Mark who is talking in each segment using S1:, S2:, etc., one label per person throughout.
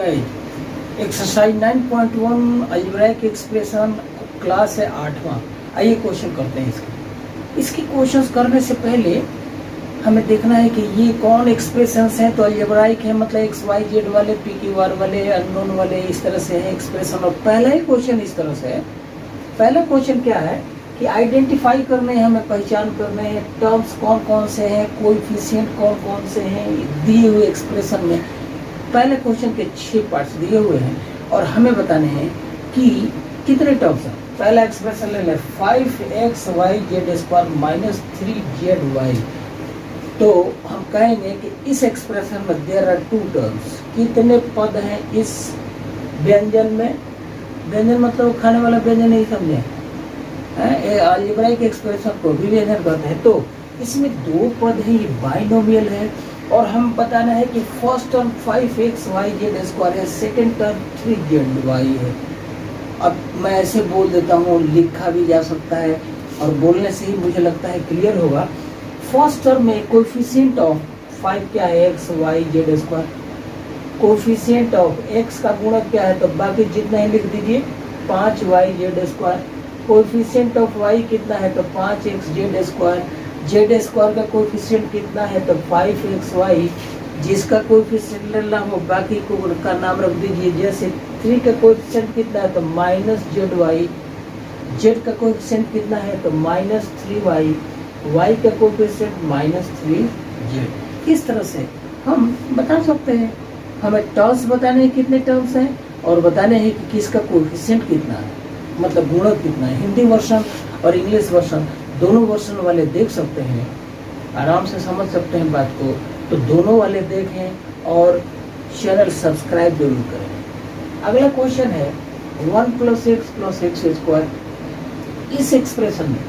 S1: Guys exercise 9.1 algebraic expression class है 8वां। आइए question करते हैं इसके क्वेश्चंस करने से पहले हमें देखना है कि ये कौन एक्सप्रेशंस हैं। तो अलजेब्रिक है मतलब एक्स वाई जेड वाले, पी क्यू आर वाले, अननोन वाले, इस तरह से है एक्सप्रेशन। और पहला ही क्वेश्चन इस तरह से है। पहला क्वेश्चन क्या है कि आइडेंटिफाई करने हैं, हमें पहचान करने हैं टर्म्स कौन कौन से हैं, कोएफिशिएंट कौन कौन से हैं दिए हुए एक्सप्रेशन में। पहले क्वेश्चन के 6 पार्ट्स दिए हुए हैं और हमें बताने हैं कि कितने टर्म्स हैं। पहला एक्सप्रेशन ले लें 5xy(z² माइनस 3zy। तो हम कहेंगे कि इस एक्सप्रेशन में देयर आर 2 टर्म्स। कितने पद हैं इस व्यंजन में। व्यंजन मतलब खाने वाला व्यंजन नहीं समझे, अलजेब्रिक एक्सप्रेशन को भी व्यंजन कहते हैं। तो इसमें 2 पद हैं, ये बाइनोमियल है। और हम बताना है कि फर्स्ट टर्म 5xy(z²) है, सेकेंड टर्म 3zy है। अब मैं ऐसे बोल देता हूँ, लिखा भी जा सकता है और बोलने से ही मुझे लगता है क्लियर होगा। फर्स्ट टर्म में कोएफिशिएंट ऑफ 5 क्या है, xy(z²). कोएफिशिएंट ऑफ x का गुणक क्या है, तो बाकी जितना ही लिख दीजिए 5y(z²). कोएफिशिएंट ऑफ y कितना है, तो 5xz²। z² का कोएफिशिएंट कितना है, तो 5xy। जिसका कोएफिशिएंट लेना हो बाकी को का नाम रख दीजिए। जैसे 3 का कोएफिशिएंट कितना है, तो -zy। z का कोएफिशिएंट कितना है, तो -3y। y का कोएफिशिएंट -3z। इस तरह से हम बता सकते हैं। हमें टर्म्स बताने हैं कितने टर्म्स हैं और बताने हैं कि किसका कोएफिशिएंट कितना है, मतलब गुणक कितना है। हिंदी वर्षन और इंग्लिश वर्षन दोनों वर्षन वाले देख सकते हैं, आराम से समझ सकते हैं बात को। तो दोनों वाले देखें और चैनल सब्सक्राइब जरूर करें। अगला क्वेश्चन है 1 + x + x²। इस एक्सप्रेशन में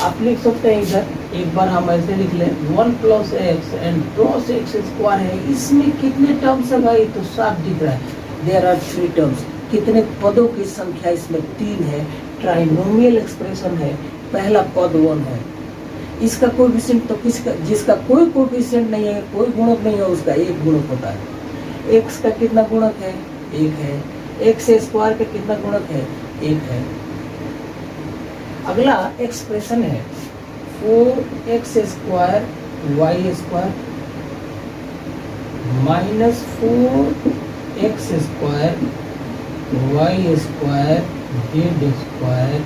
S1: आप लिख सकते हैं, इधर एक बार हम ऐसे लिख लें 1 + x एंड + x² है। इसमें कितने टर्म्स है भाई, तो साफ दिख रहा है देयर आर 3 टर्म्स। कितने पदों की संख्या इसमें 3 है। ट्राइनोमियल एक्सप्रेशन है। पहला पद 1 है। इसका कोएफिशिएंट तो किसका, जिसका कोई कोएफिशिएंट नहीं है, कोई गुणक नहीं है, उसका एक गुणक होता है। x का कितना गुणक है, 1 है। x² का कितना गुणक है, 1 है। अगला एक्सप्रेशन है 4x² y² minus 4x² y² z²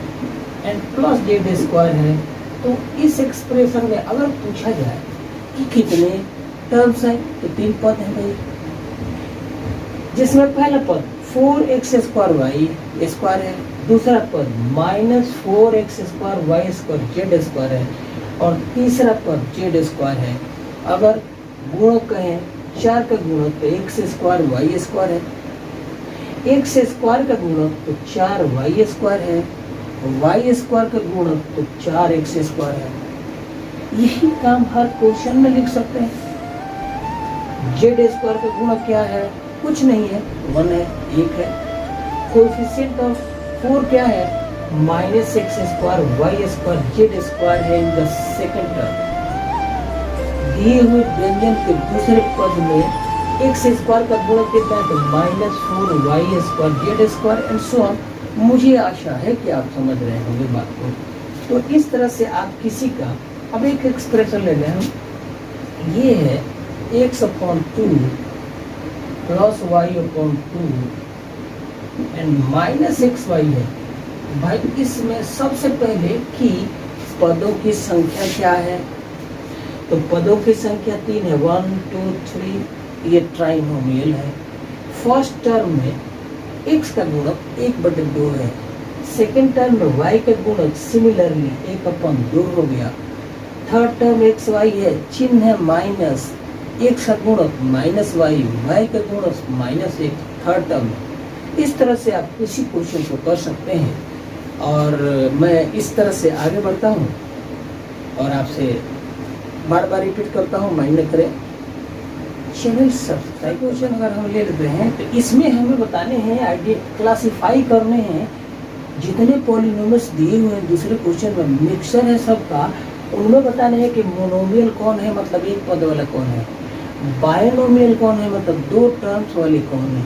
S1: and plus z² है। तो इस एक्सप्रेशन में अगर पूछा जाए कि कितने टर्म्स हैं, तो 3 पद हैं भाई। जिसमें पहला पद 4x² y² है, दूसरा पद -4x² y² z² है और तीसरा पद z² है। अगर गुणक कहें 4 का गुणक तो x² y² है, x² का गुणक तो 4y² है, y² का गुणक तो 4x² है। यही काम हर क्वेश्चन में लिख सकते हैं। z² का गुणक क्या है, कुछ नहीं है, 1 है, 1 है। कोएफिशिएंट ऑफ 4 क्या है, -x² y² z² है इन द सेकंड टर्म। दिए हुए व्यंजन के दूसरे पद में x² का गुणक कितना है, तो -4y² z² and so on. मुझे आशा है कि आप समझ रहे होंगे बात को। तो इस तरह से आप किसी का, अब एक एक्सप्रेशन ले लें हम, ये है x/2 + y/2 एंड -xy है। भाई इसमें सबसे पहले कि पदों की संख्या क्या है, तो पदों की संख्या 3 है, 1 2 3। ये ट्राइनोमियल है। फर्स्ट टर्म में x का गुणक 1/2 है। सेकेंड टर्म में y का गुणक सिमिलरली 1/2 हो गया। थर्ड टर्म xy है, चिन्ह है माइनस, x का गुणक -y, y का गुणक -1 थर्ड टर्म में। इस तरह से आप इसी क्वेश्चन को कर सकते हैं और मैं इस तरह से आगे बढ़ता हूँ और आपसे बार बार रिपीट करता हूँ, माइंड न करें। चैनल सब्सक्राइब क्वेश्चन अगर हम ले लेते हैं तो इसमें हमें बताने हैं, क्लासिफाई करने हैं जितने पॉलिनोमियल्स दिए हुए हैं दूसरे क्वेश्चन में, मिक्सचर है सबका, उनमें बताने हैं कि मोनोमियल कौन है, मतलब एक पद वाला कौन है, बायनोमियल कौन है, मतलब 2 टर्म्स वाली कौन है।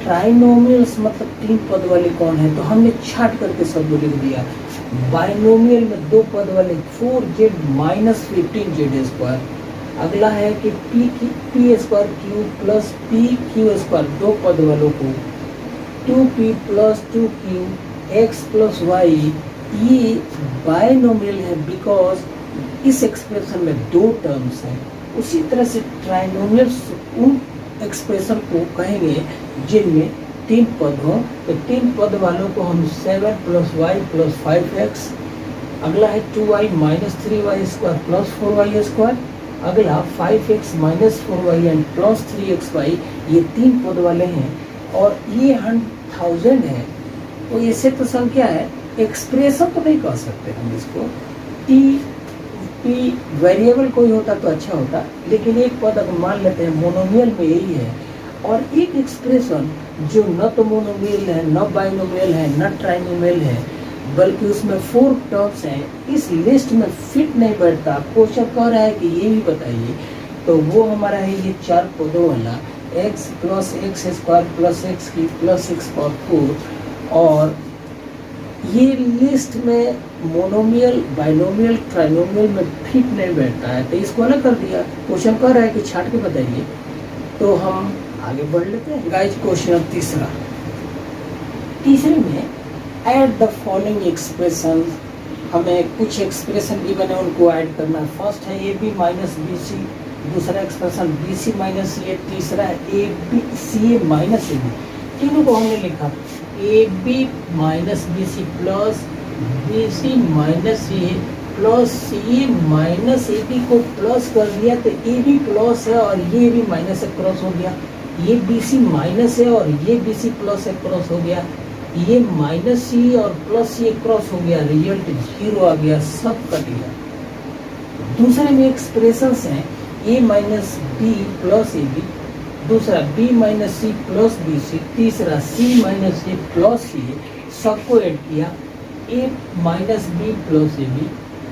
S1: ट्राइनोमियल्स मतलब 3 पद वाले कौन है, तो हमने छाट करके सब लिख दिया। बाइनोमियल में 2 पद वाले 4z माइनस 15z²। अगला है कि P square Q plus P Q square 2 पद वालों को 2p plus 2q x plus Y, ये बाइनोमियल है बिकॉज इस एक्सप्रेशन में 2 टर्म्स हैं। उसी तरह से ट्राइनोमियल्स उन एक्सप्रेशन को कहेंगे जिनमें 3 पद हो, तो 3 पद वालों को हम 7 प्लस वाई प्लस 5x, अगला है 2y minus 3y² plus 4y², अगला 5x minus 4y and plus 3xy, ये 3 पद वाले हैं और ये 1000 है। तो ऐसे तो संख्या है, एक्सप्रेशन तो नहीं कह सकते हम इसको। p वेरिएबल कोई होता तो अच्छा होता, लेकिन एक पद अगर मान लेते हैं मोनोमियल में यही है, और एक एक्सप्रेशन जो न तो मोनोमियल है, न बाइनोमियल है, न ट्राइनोमियल है, बल्कि उसमें 4 टर्म्स हैं, इस लिस्ट में फिट नहीं बैठता। क्वेश्चन कह रहा है कि ये भी बताइए, तो वो हमारा है ये 4 पदों वाला x plus x² plus x³ plus x⁴, और ये लिस्ट में मोनोमियल, बाइनोमियल, ट्राइनोमियल में फिट नहीं बैठता है, तो इसको अलग कर दिया। क्वेश्चन कह रहा है कि छाट के बताइए, तो हम आगे बढ़ लेते हैं। गाइस क्वेश्चन तीसरे में ऐड द फॉलोइंग एक्सप्रेशन, हमें कुछ एक्सप्रेशन भी बने उनको ऐड करना है। फर्स्ट है A B minus B C, दूसरा expression B C minus A, तीसरा है A B C A minus A B. तीनों को हमने लिखा A B minus B C plus B C minus A plus C A minus A B को plus कर दिया, तो ए बी प्लस है और ये भी माइनस है, क्रॉस हो गया। ये बी सी माइनस है और ये बी सी प्लस है, क्रॉस हो गया। ये माइनस सी और प्लस सी क्रॉस हो गया, रिजल्ट 0 आ गया, सब कट गया। दूसरे में एक्सप्रेशंस हैं A minus B plus A B, दूसरा B minus C plus B C, तीसरा C minus A plus C ए, सबको ऐड किया। A minus B plus A B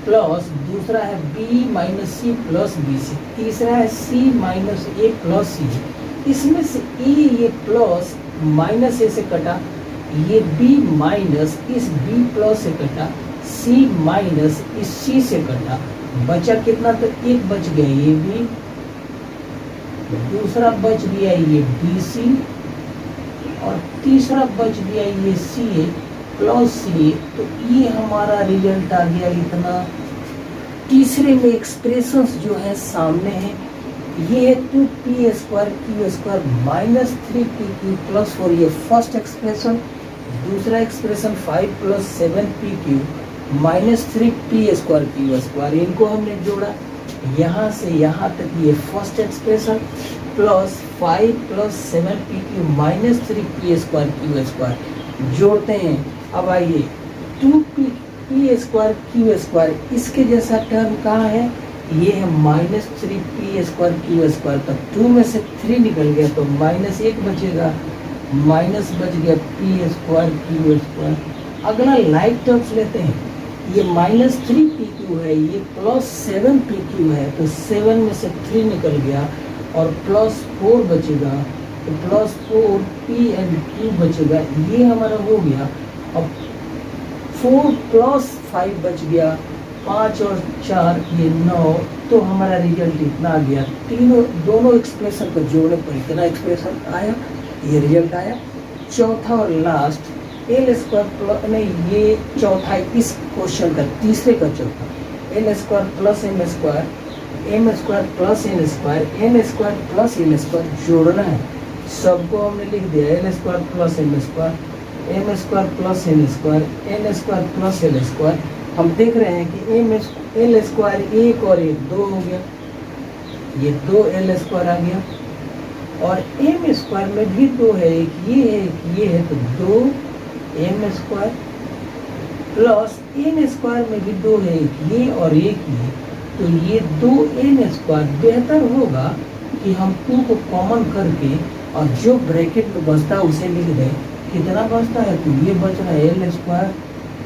S1: plus, दूसरा है B minus C plus B C, तीसरा है सी minus A plus C ए। इसमें से ए ये प्लस माइनस ए से कटा, ये b माइनस इस b प्लस से कटा, c माइनस इस c से कटा, बचा कितना, तो एक बच गया ये b, दूसरा बच गया ये bc, और तीसरा बच गया ये ca प्लस ca, तो ये हमारा रिजल्ट आ गया इतना। तीसरे में एक्सप्रेशंस जो है सामने है, ये है 2p square Q square minus 3pq plus 4, ये फर्स्ट एक्सप्रेशन। दूसरा expression 5 plus 7pq minus 3p square Q square, इनको हमने जोड़ा यहाँ से यहाँ तक, ये first expression plus 5 plus 7pq minus 3p square Q square जोड़ते हैं। अब आइए 2p स्क्वायर क्यू स्क्वायर, इसके जैसा टर्म कहाँ है, ये है minus 3p square Q square, तक 2 में से 3 निकल गया तो माइनस 1 बचेगा, माइनस बच गया p स्क्वायर क्यू स्क्वायर। अगला लाइक टर्म्स लेते हैं, ये माइनस 3pq है, ये प्लस 7pq है, तो 7 में से 3 निकल गया और प्लस 4 बचेगा, तो प्लस 4p एंड q बचेगा, ये हमारा हो गया। अब 4 प्लस 5 बच गया, 5 और 4 ये 9, तो हमारा रिजल्ट इतना आ गया। दोनों एक्सप्रेशन को जोड़ने पर इतना एक्सप्रेशन आया, ये रिजल्ट आया। चौथा और लास्ट एल स्क्वायर प्लस, नहीं ये चौथा इस क्वेश्चन का, तीसरे का चौथा, L square plus M square, M square plus N square, N square plus L square जोड़ना है। सबको हमने लिख दिया, L square plus M square, M square plus N square, N square plus L square. हम देख रहे हैं कि एल स्क्वायर 1 और 1 2 हो गया, ये 2 एल स्क्वायर आ गया, और एम स्क्वायर में भी 2 है, एक ये है एक ये है, तो 2 M square plus N square में भी 2 है, एक ये और एक ये, तो ये 2 एन स्क्वायर। बेहतर होगा कि हम 2 को कॉमन करके और जो ब्रैकेट में बचता है उसे लिख दें। कितना बचता है, तो ये बच रहा है L square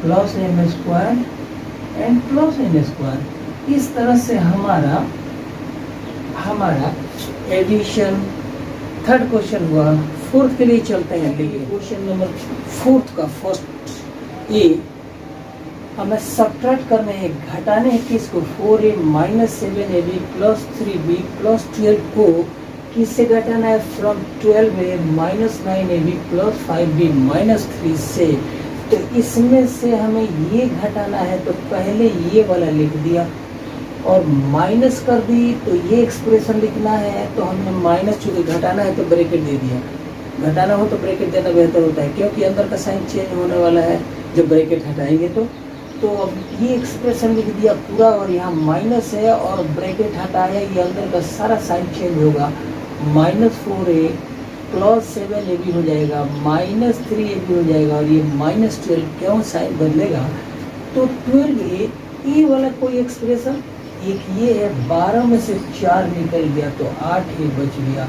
S1: plus M square and plus N square. इस तरह से हमारा एडिशन थर्ड क्वेश्चन हुआ। फोर्थ के लिए चलते हैं। देखिए क्वेश्चन नंबर फोर्थ का फर्स्ट ए, हमें सब्ट्रैक्ट करने हैं, घटाने हैं किसको, 4a minus 7ab plus 3b plus 12 को किससे घटाना है, from 12a minus 9ab plus 5b minus 3 से। तो इसमें से हमें ये घटाना है, तो पहले ये वाला लिख दिया और माइनस कर दी, तो ये एक्सप्रेशन लिखना है, तो हमने माइनस, चूंकि घटाना है तो ब्रैकेट दे दिया, घटाना हो तो ब्रैकेट देना बेहतर होता है क्योंकि अंदर का साइन चेंज होने वाला है जब ब्रैकेट हटाएंगे तो अब ये एक्सप्रेशन लिख दिया पूरा, और यहाँ माइनस है और ब्रैकेट हटाया, ये अंदर का सारा साइन चेंज होगा, माइनस 4a प्लस 7ab हो जाएगा, माइनस 3ab हो जाएगा, और ये माइनस 12 क्यों साइन बदलेगा, तो 12a ये वाला कोई एक्सप्रेशन, एक ये है, 12 में से 4 निकल गया तो 8a बच गया।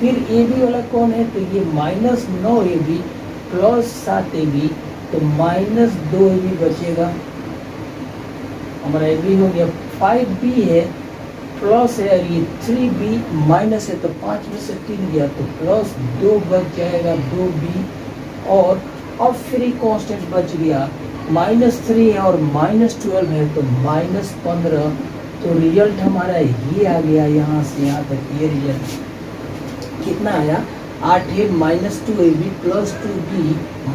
S1: फिर ab वाला कौन है, तो ये माइनस 9ab प्लस 7ab, तो माइनस 2ab बचेगा, हमारा ab हो गया। 5b है, प्लस है, और ये 3b माइनस है, तो 5 में से 3 गया तो प्लस 2 बच जाएगा 2b, और अब फ्री कांस्टेंट बच गया, माइनस 3 है और माइनस 12 है तो माइनस 15, तो रिजल्ट हमारा ये आ गया, यहाँ से यहाँ तक ये रिजल्ट कितना आया, 8a minus 2ab plus 2b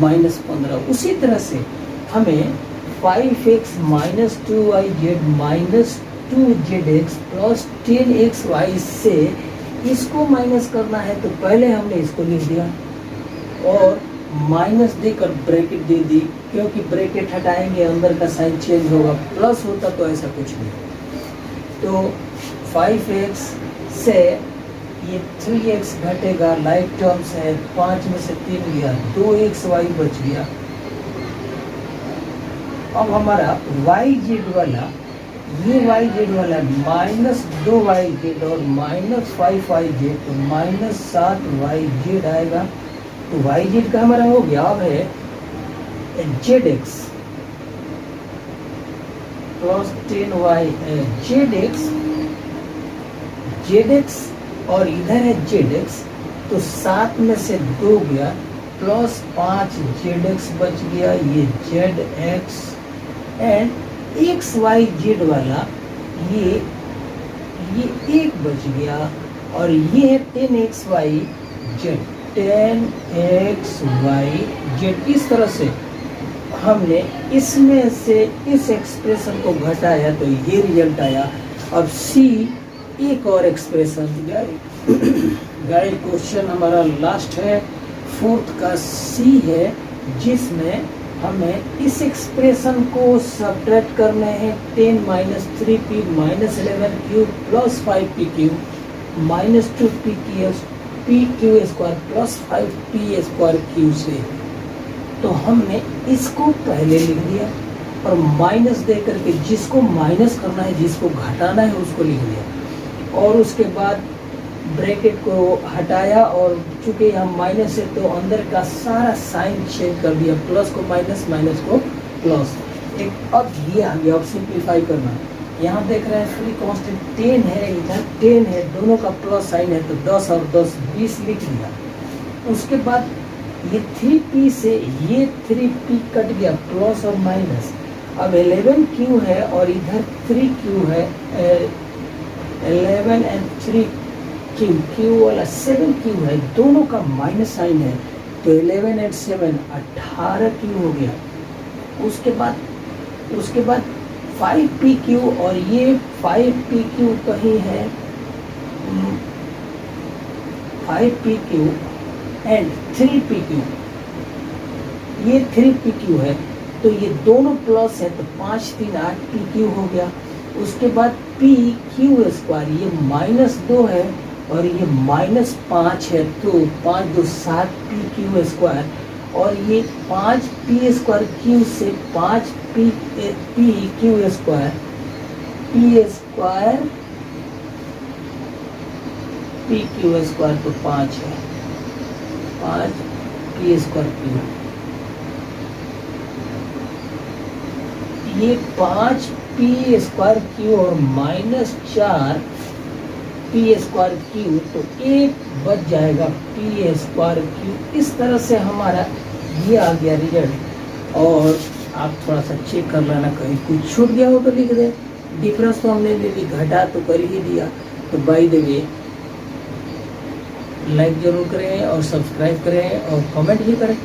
S1: minus 15। उसी तरह से हमें 5x minus 2yz minus 2zx plus 10xy से इसको माइनस करना है, तो पहले हमने इसको लिख दिया और माइनस देकर ब्रैकेट दे दी, क्योंकि ब्रैकेट हटाएंगे अंदर का साइन चेंज होगा, प्लस होता तो ऐसा कुछ नहीं। तो 5x से ये 3x घटेगा, लाइक टर्म्स है, 5 में से 3 गया, 2xy बच गया। अब हमारा yz वाला, ये yz वाला माइनस 2yz और माइनस 5yz, तो माइनस 7yz आएगा, तो yz का हमारा हो गया। अब है zx प्लस 10y, zx और इधर है zx, तो 7 में से 2 गया, प्लस 5 zx बच गया, ये zx, एंड xyz वाला ये 1 बच गया, और ये है 10xyz, 10xyz। इस तरह से हमने इसमें से इस एक्सप्रेशन को घटाया तो ये रिजल्ट आया। अब सी, एक और एक्सप्रेशन गाइड क्वेश्चन हमारा लास्ट है, फोर्थ का सी है, जिसमें हमें इस एक्सप्रेशन को सब्ट्रैक्ट करने हैं, 10 minus 3p minus 11 Q plus 5p Q minus 2p Q square plus 5p square Q से। तो हमने इसको पहले लिख दिया और माइनस दे करके जिसको माइनस करना है, जिसको घटाना है उसको लिख दिया, और उसके बाद ब्रैकेट को हटाया, और चूंकि यहाँ माइनस है तो अंदर का सारा साइन चेंज कर दिया, प्लस को माइनस, माइनस को प्लस। एक अब ये आ गया, अब सिंप्लीफाई करना, यहाँ देख रहे हैं फ्री कांस्टेंट 10 है, इधर 10 है, दोनों का प्लस साइन है, तो 10 और 10 20 लिख दिया। उसके बाद ये 3p से ये 3p कट गया, प्लस और माइनस। अब 11q है और इधर 3q है, 11 एंड 3q वाला 7q है, दोनों का माइनस साइन है, तो 11 एंड 7 18q हो गया। उसके बाद 5pq, और ये 5pq कहीं है, 5pq एंड 3pq, ये 3pq है, तो ये दोनों प्लस है, तो 5 3 8pq हो गया। उसके बाद pq स्क्वायर, ये माइनस 2 है और ये माइनस 5 है, तो 5 2 7pq स्क्वायर, और ये 5p स्क्वायर q से 5pq स्क्वायर, pq स्क्वायर तो 5 है, 5p स्क्वायर q, ये 5p स्क्वायर q और माइनस 4 पी स्क्वायर क्यू, तो एक बच जाएगा पी स्क्वायर क्यू। इस तरह से हमारा ये आ गया रिजल्ट। और आप थोड़ा सा चेक कर लेना, कहीं कुछ छूट गया हो तो लिख दे। डिफरेंस तो हमने ले ली, घटा तो कर ही दिया। तो बाय द वे लाइक जरूर करें और सब्सक्राइब करें और कमेंट भी करें।